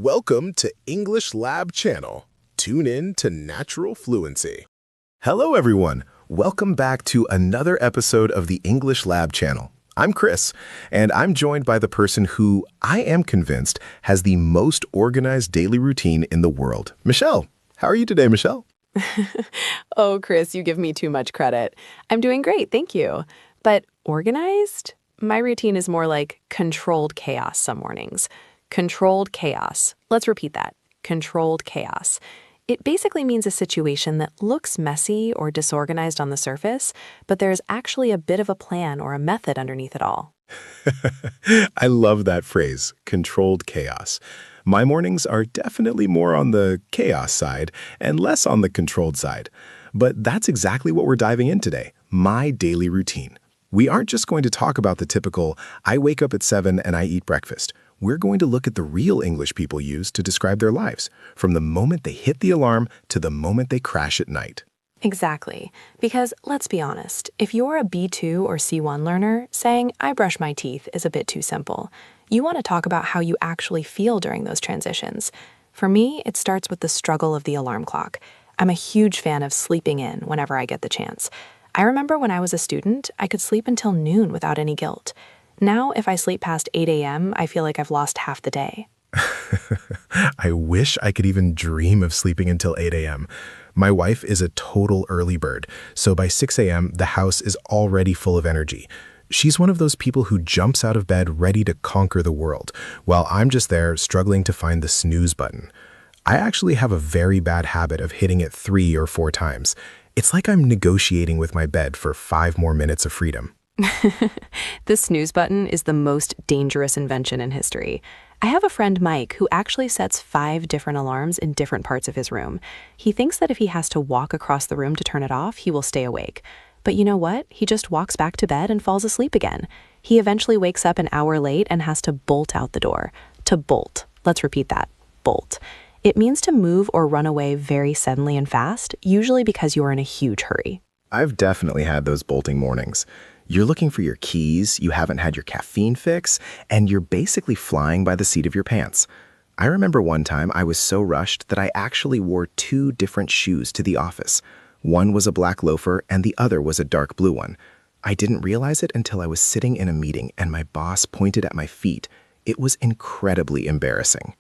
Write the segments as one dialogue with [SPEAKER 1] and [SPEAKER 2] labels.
[SPEAKER 1] Welcome to EnglishLab Channel. Tune in to natural fluency. Hello, everyone. Welcome back to another episode of the EnglishLab Channel. I'm Chris, and I'm joined by the person who I am convinced has the most organized daily routine in the world. Michelle, how are you today, Michelle?
[SPEAKER 2] Oh, Chris, you give me too much credit. I'm doing great, thank you. But organized? My routine is more like controlled chaos some mornings. Controlled chaos. Let's repeat that. Controlled chaos. It basically means a situation that looks messy or disorganized on the surface, but there's actually a bit of a plan or a method underneath it all.
[SPEAKER 1] I love that phrase, controlled chaos. My mornings are definitely more on the chaos side and less on the controlled side. But that's exactly what we're diving in today, my daily routine. We aren't just going to talk about the typical, I wake up at 7 and I eat breakfast. We're going to look at the real English people use to describe their lives, from the moment they hit the alarm to the moment they crash at night.
[SPEAKER 2] Exactly. Because let's be honest, if you're a B2 or C1 learner, saying, I brush my teeth is a bit too simple. You want to talk about how you actually feel during those transitions. For me, it starts with the struggle of the alarm clock. I'm a huge fan of sleeping in whenever I get the chance. I remember when I was a student, I could sleep until noon without any guilt. Now, if I sleep past 8 a.m., I feel like I've lost half the day.
[SPEAKER 1] I wish I could even dream of sleeping until 8 a.m. My wife is a total early bird, so by 6 a.m., the house is already full of energy. She's one of those people who jumps out of bed ready to conquer the world, while I'm just there struggling to find the snooze button. I actually have a very bad habit of hitting it 3 or 4 times. It's like I'm negotiating with my bed for 5 more minutes of freedom.
[SPEAKER 2] The snooze button is the most dangerous invention in history. I have a friend, Mike, who actually sets 5 different alarms in different parts of his room. He thinks that if he has to walk across the room to turn it off, he will stay awake. But you know what? He just walks back to bed and falls asleep again. He eventually wakes up an hour late and has to bolt out the door. To bolt. Let's repeat that. Bolt. It means to move or run away very suddenly and fast, usually because you're in a huge hurry.
[SPEAKER 1] I've definitely had those bolting mornings. You're looking for your keys, you haven't had your caffeine fix, and you're basically flying by the seat of your pants. I remember one time I was so rushed that I actually wore 2 different shoes to the office. One was a black loafer and the other was a dark blue one. I didn't realize it until I was sitting in a meeting and my boss pointed at my feet. It was incredibly embarrassing.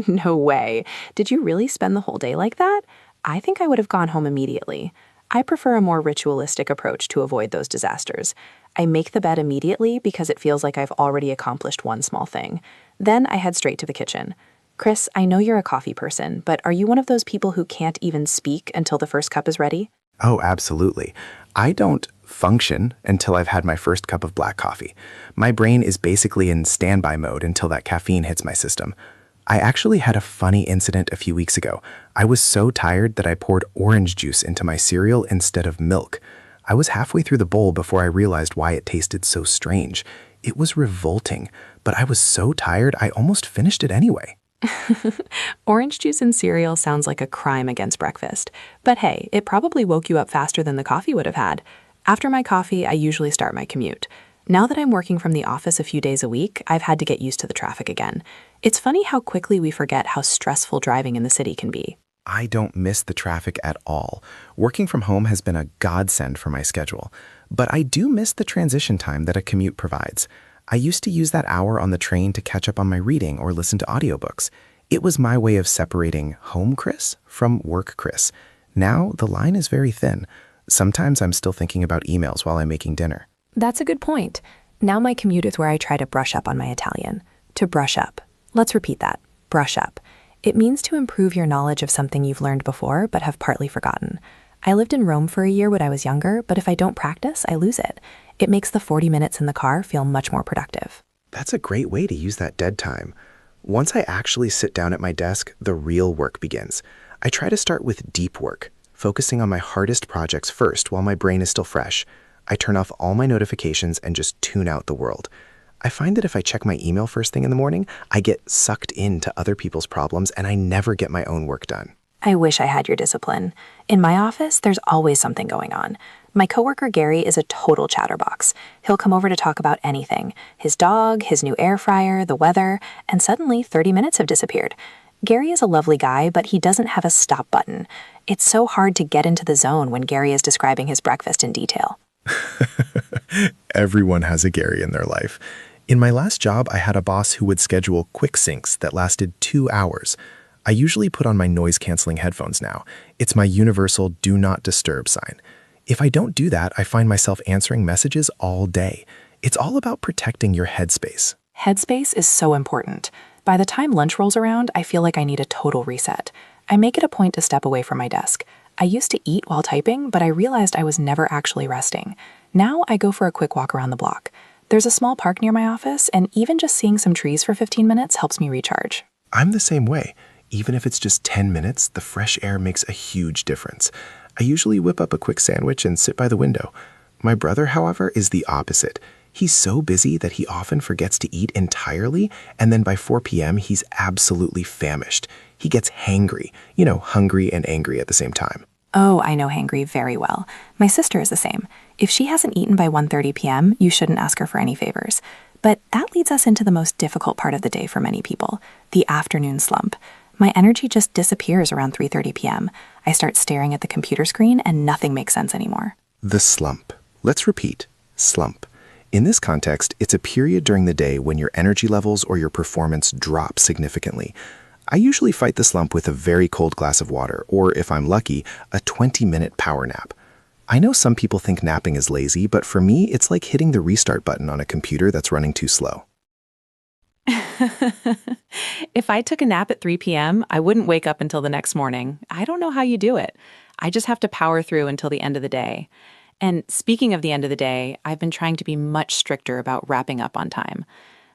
[SPEAKER 2] No way. Did you really spend the whole day like that? I think I would have gone home immediately. I prefer a more ritualistic approach to avoid those disasters. I make the bed immediately because it feels like I've already accomplished one small thing. Then I head straight to the kitchen. Chris, I know you're a coffee person, but are you one of those people who can't even speak until the first cup is ready?
[SPEAKER 1] Oh, absolutely. I don't function until I've had my first cup of black coffee. My brain is basically in standby mode until that caffeine hits my system. I actually had a funny incident a few weeks ago. I was so tired that I poured orange juice into my cereal instead of milk. I was halfway through the bowl before I realized why it tasted so strange. It was revolting, but I was so tired I almost finished it anyway.
[SPEAKER 2] Orange juice and cereal sounds like a crime against breakfast. But hey, it probably woke you up faster than the coffee would have had. After my coffee, I usually start my commute. Now that I'm working from the office a few days a week, I've had to get used to the traffic again. It's funny how quickly we forget how stressful driving in the city can be.
[SPEAKER 1] I don't miss the traffic at all. Working from home has been a godsend for my schedule. But I do miss the transition time that a commute provides. I used to use that hour on the train to catch up on my reading or listen to audiobooks. It was my way of separating home Chris from work Chris. Now the line is very thin. Sometimes I'm still thinking about emails while I'm making dinner.
[SPEAKER 2] That's a good point. Now my commute is where I try to brush up on my Italian. To brush up. Let's repeat that. Brush up. It means to improve your knowledge of something you've learned before but have partly forgotten. I lived in Rome for a year when I was younger, but if I don't practice, I lose it. It makes the 40 minutes in the car feel much more productive.
[SPEAKER 1] That's a great way to use that dead time. Once I actually sit down at my desk, the real work begins. I try to start with deep work, focusing on my hardest projects first while my brain is still fresh. I turn off all my notifications and just tune out the world. I find that if I check my email first thing in the morning, I get sucked into other people's problems and I never get my own work done.
[SPEAKER 2] I wish I had your discipline. In my office, there's always something going on. My coworker Gary is a total chatterbox. He'll come over to talk about anything: his dog, his new air fryer, the weather, and suddenly 30 minutes have disappeared. Gary is a lovely guy, but he doesn't have a stop button. It's so hard to get into the zone when Gary is describing his breakfast in detail.
[SPEAKER 1] Everyone has a Gary in their life. In my last job, I had a boss who would schedule quick syncs that lasted 2 hours. I usually put on my noise-canceling headphones now. It's my universal do not disturb sign. If I don't do that, I find myself answering messages all day. It's all about protecting your headspace.
[SPEAKER 2] Headspace is so important. By the time lunch rolls around, I feel like I need a total reset. I make it a point to step away from my desk. I used to eat while typing, but I realized I was never actually resting. Now I go for a quick walk around the block. There's a small park near my office, and even just seeing some trees for 15 minutes helps me recharge.
[SPEAKER 1] I'm the same way. Even if it's just 10 minutes, the fresh air makes a huge difference. I usually whip up a quick sandwich and sit by the window. My brother, however, is the opposite. He's so busy that he often forgets to eat entirely, and then by 4 p.m., he's absolutely famished. He gets hangry, hungry and angry at the same time.
[SPEAKER 2] Oh, I know hangry very well. My sister is the same. If she hasn't eaten by 1:30 p.m., you shouldn't ask her for any favors. But that leads us into the most difficult part of the day for many people, the afternoon slump. My energy just disappears around 3:30 p.m. I start staring at the computer screen and nothing makes sense anymore.
[SPEAKER 1] The slump. Let's repeat. Slump. In this context, it's a period during the day when your energy levels or your performance drop significantly. I usually fight the slump with a very cold glass of water, or if I'm lucky, a 20-minute power nap. I know some people think napping is lazy, but for me, it's like hitting the restart button on a computer that's running too slow.
[SPEAKER 2] If I took a nap at 3 p.m., I wouldn't wake up until the next morning. I don't know how you do it. I just have to power through until the end of the day. And speaking of the end of the day, I've been trying to be much stricter about wrapping up on time.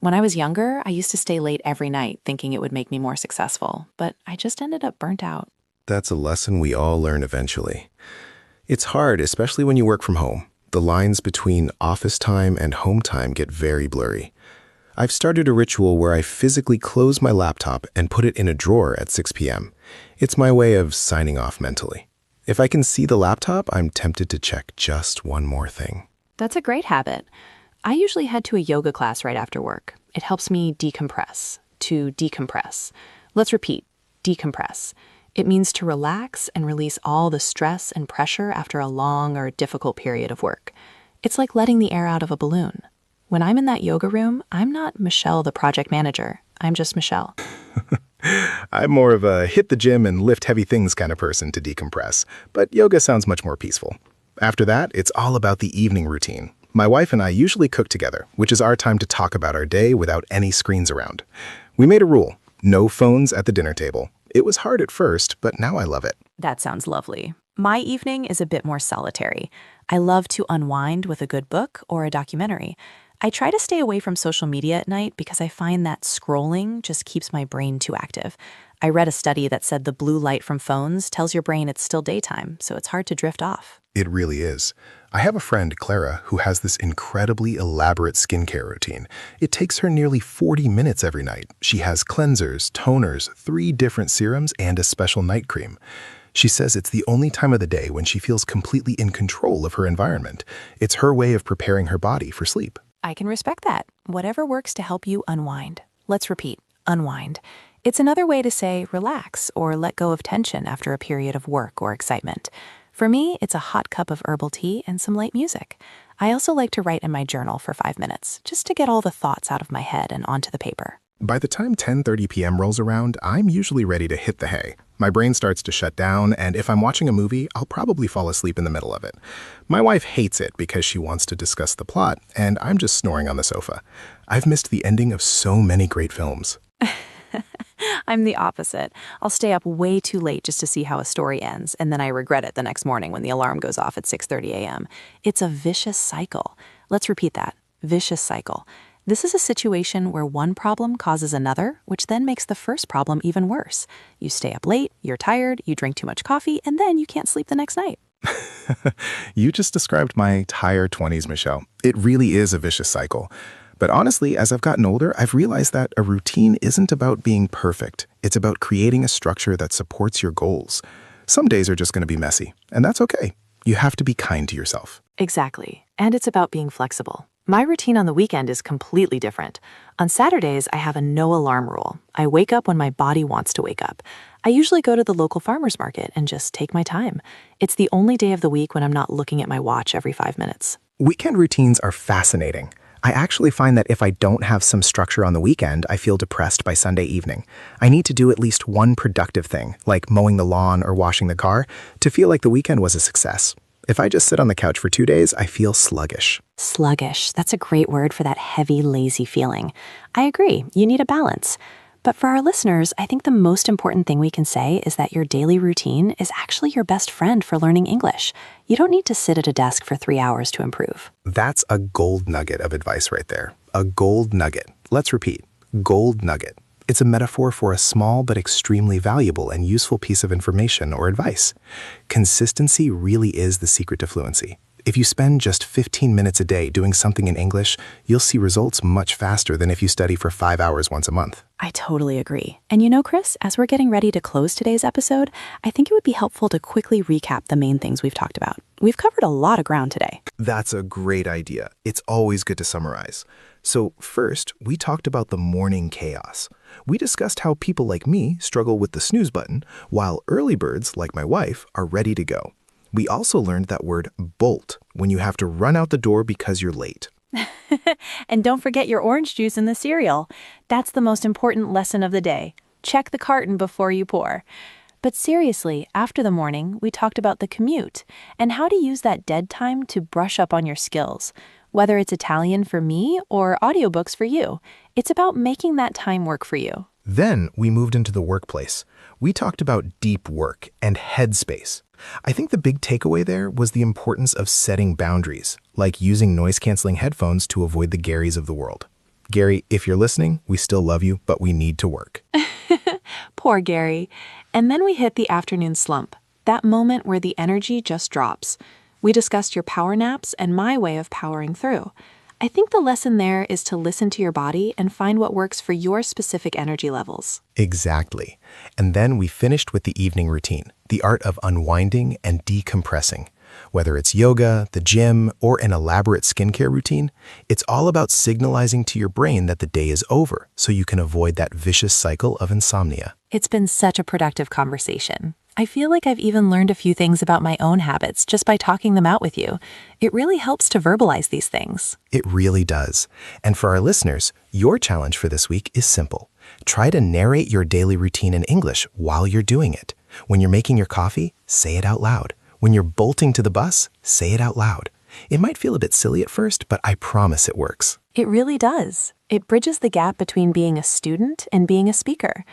[SPEAKER 2] When I was younger, I used to stay late every night thinking it would make me more successful, but I just ended up burnt out.
[SPEAKER 1] That's a lesson we all learn eventually. It's hard, especially when you work from home. The lines between office time and home time get very blurry. I've started a ritual where I physically close my laptop and put it in a drawer at 6 p.m. It's my way of signing off mentally. If I can see the laptop, I'm tempted to check just one more thing.
[SPEAKER 2] That's a great habit. I usually head to a yoga class right after work. It helps me decompress. To decompress. Let's repeat. Decompress. It means to relax and release all the stress and pressure after a long or difficult period of work. It's like letting the air out of a balloon. When I'm in that yoga room, I'm not Michelle, the project manager. I'm just Michelle.
[SPEAKER 1] I'm more of a hit the gym and lift heavy things kind of person to decompress, but yoga sounds much more peaceful. After that, it's all about the evening routine. My wife and I usually cook together, which is our time to talk about our day without any screens around. We made a rule: no phones at the dinner table. It was hard at first, but now I love it.
[SPEAKER 2] That sounds lovely. My evening is a bit more solitary. I love to unwind with a good book or a documentary. I try to stay away from social media at night because I find that scrolling just keeps my brain too active. I read a study that said the blue light from phones tells your brain it's still daytime, so it's hard to drift off.
[SPEAKER 1] It really is. I have a friend, Clara, who has this incredibly elaborate skincare routine. It takes her nearly 40 minutes every night. She has cleansers, toners, 3 different serums, and a special night cream. She says it's the only time of the day when she feels completely in control of her environment. It's her way of preparing her body for sleep.
[SPEAKER 2] I can respect that. Whatever works to help you unwind. Let's repeat, unwind. It's another way to say relax or let go of tension after a period of work or excitement. For me, it's a hot cup of herbal tea and some light music. I also like to write in my journal for 5 minutes, just to get all the thoughts out of my head and onto the paper.
[SPEAKER 1] By the time 10:30 p.m. rolls around, I'm usually ready to hit the hay. My brain starts to shut down, and if I'm watching a movie, I'll probably fall asleep in the middle of it. My wife hates it because she wants to discuss the plot, and I'm just snoring on the sofa. I've missed the ending of so many great films.
[SPEAKER 2] I'm the opposite. I'll stay up way too late just to see how a story ends, and then I regret it the next morning when the alarm goes off at 6:30 a.m. It's a vicious cycle. Let's repeat that. Vicious cycle. This is a situation where one problem causes another, which then makes the first problem even worse. You stay up late, you're tired, you drink too much coffee, and then you can't sleep the next night.
[SPEAKER 1] You just described my entire 20s, Michelle. It really is a vicious cycle. But honestly, as I've gotten older, I've realized that a routine isn't about being perfect. It's about creating a structure that supports your goals. Some days are just going to be messy, and that's okay. You have to be kind to yourself.
[SPEAKER 2] Exactly. And it's about being flexible. My routine on the weekend is completely different. On Saturdays, I have a no alarm rule. I wake up when my body wants to wake up. I usually go to the local farmer's market and just take my time. It's the only day of the week when I'm not looking at my watch every 5 minutes.
[SPEAKER 1] Weekend routines are fascinating. I actually find that if I don't have some structure on the weekend, I feel depressed by Sunday evening. I need to do at least one productive thing, like mowing the lawn or washing the car, to feel like the weekend was a success. If I just sit on the couch for 2 days, I feel sluggish.
[SPEAKER 2] Sluggish, that's a great word for that heavy, lazy feeling. I agree, you need a balance. But for our listeners, I think the most important thing we can say is that your daily routine is actually your best friend for learning English. You don't need to sit at a desk for 3 hours to improve.
[SPEAKER 1] That's a gold nugget of advice right there. A gold nugget. Let's repeat. Gold nugget. It's a metaphor for a small but extremely valuable and useful piece of information or advice. Consistency really is the secret to fluency. If you spend just 15 minutes a day doing something in English, you'll see results much faster than if you study for 5 hours once a month.
[SPEAKER 2] I totally agree. And you know, Chris, as we're getting ready to close today's episode, I think it would be helpful to quickly recap the main things we've talked about. We've covered a lot of ground today.
[SPEAKER 1] That's a great idea. It's always good to summarize. So first, we talked about the morning chaos. We discussed how people like me struggle with the snooze button, while early birds, like my wife, are ready to go. We also learned that word bolt, when you have to run out the door because you're late.
[SPEAKER 3] And don't forget your orange juice in the cereal. That's the most important lesson of the day. Check the carton before you pour. But seriously, after the morning, we talked about the commute and how to use that dead time to brush up on your skills. Whether it's Italian for me or audiobooks for you, it's about making that time work for you.
[SPEAKER 1] Then we moved into the workplace. We talked about deep work and headspace. I think the big takeaway there was the importance of setting boundaries, like using noise-canceling headphones to avoid the Garys of the world. Gary, if you're listening, we still love you, but we need to work.
[SPEAKER 2] Poor Gary. And then we hit the afternoon slump, that moment where the energy just drops. We discussed your power naps and my way of powering through. I think the lesson there is to listen to your body and find what works for your specific energy levels.
[SPEAKER 1] Exactly. And then we finished with the evening routine, the art of unwinding and decompressing. Whether it's yoga, the gym, or an elaborate skincare routine, it's all about signalizing to your brain that the day is over so you can avoid that vicious cycle of insomnia.
[SPEAKER 2] It's been such a productive conversation. I feel like I've even learned a few things about my own habits just by talking them out with you. It really helps to verbalize these things.
[SPEAKER 1] It really does. And for our listeners, your challenge for this week is simple. Try to narrate your daily routine in English while you're doing it. When you're making your coffee, say it out loud. When you're bolting to the bus, say it out loud. It might feel a bit silly at first, but I promise it works.
[SPEAKER 2] It really does. It bridges the gap between being a student and being a speaker.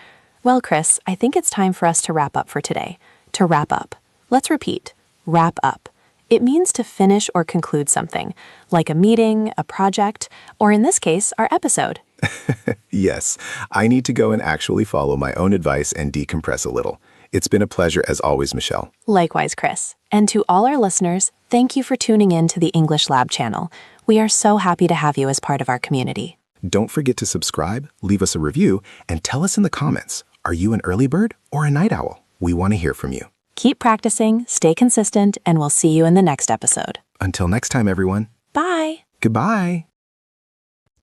[SPEAKER 2] Well, Chris, I think it's time for us to wrap up for today. To wrap up. Let's repeat. Wrap up. It means to finish or conclude something, like a meeting, a project, or in this case, our episode.
[SPEAKER 1] Yes, I need to go and actually follow my own advice and decompress a little. It's been a pleasure as always, Michelle.
[SPEAKER 2] Likewise, Chris. And to all our listeners, thank you for tuning in to the EnglishLab channel. We are so happy to have you as part of our community.
[SPEAKER 1] Don't forget to subscribe, leave us a review, and tell us in the comments, are you an early bird or a night owl? We want to hear from you.
[SPEAKER 2] Keep practicing, stay consistent, and we'll see you in the next episode.
[SPEAKER 1] Until next time, everyone.
[SPEAKER 2] Bye.
[SPEAKER 1] Goodbye.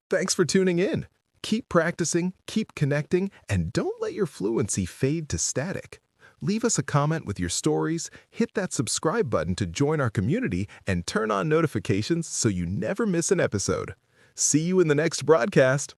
[SPEAKER 4] Thanks for tuning in. Keep practicing, keep connecting, and don't let your fluency fade to static. Leave us a comment with your stories, hit that subscribe button to join our community, and turn on notifications so you never miss an episode. See you in the next broadcast.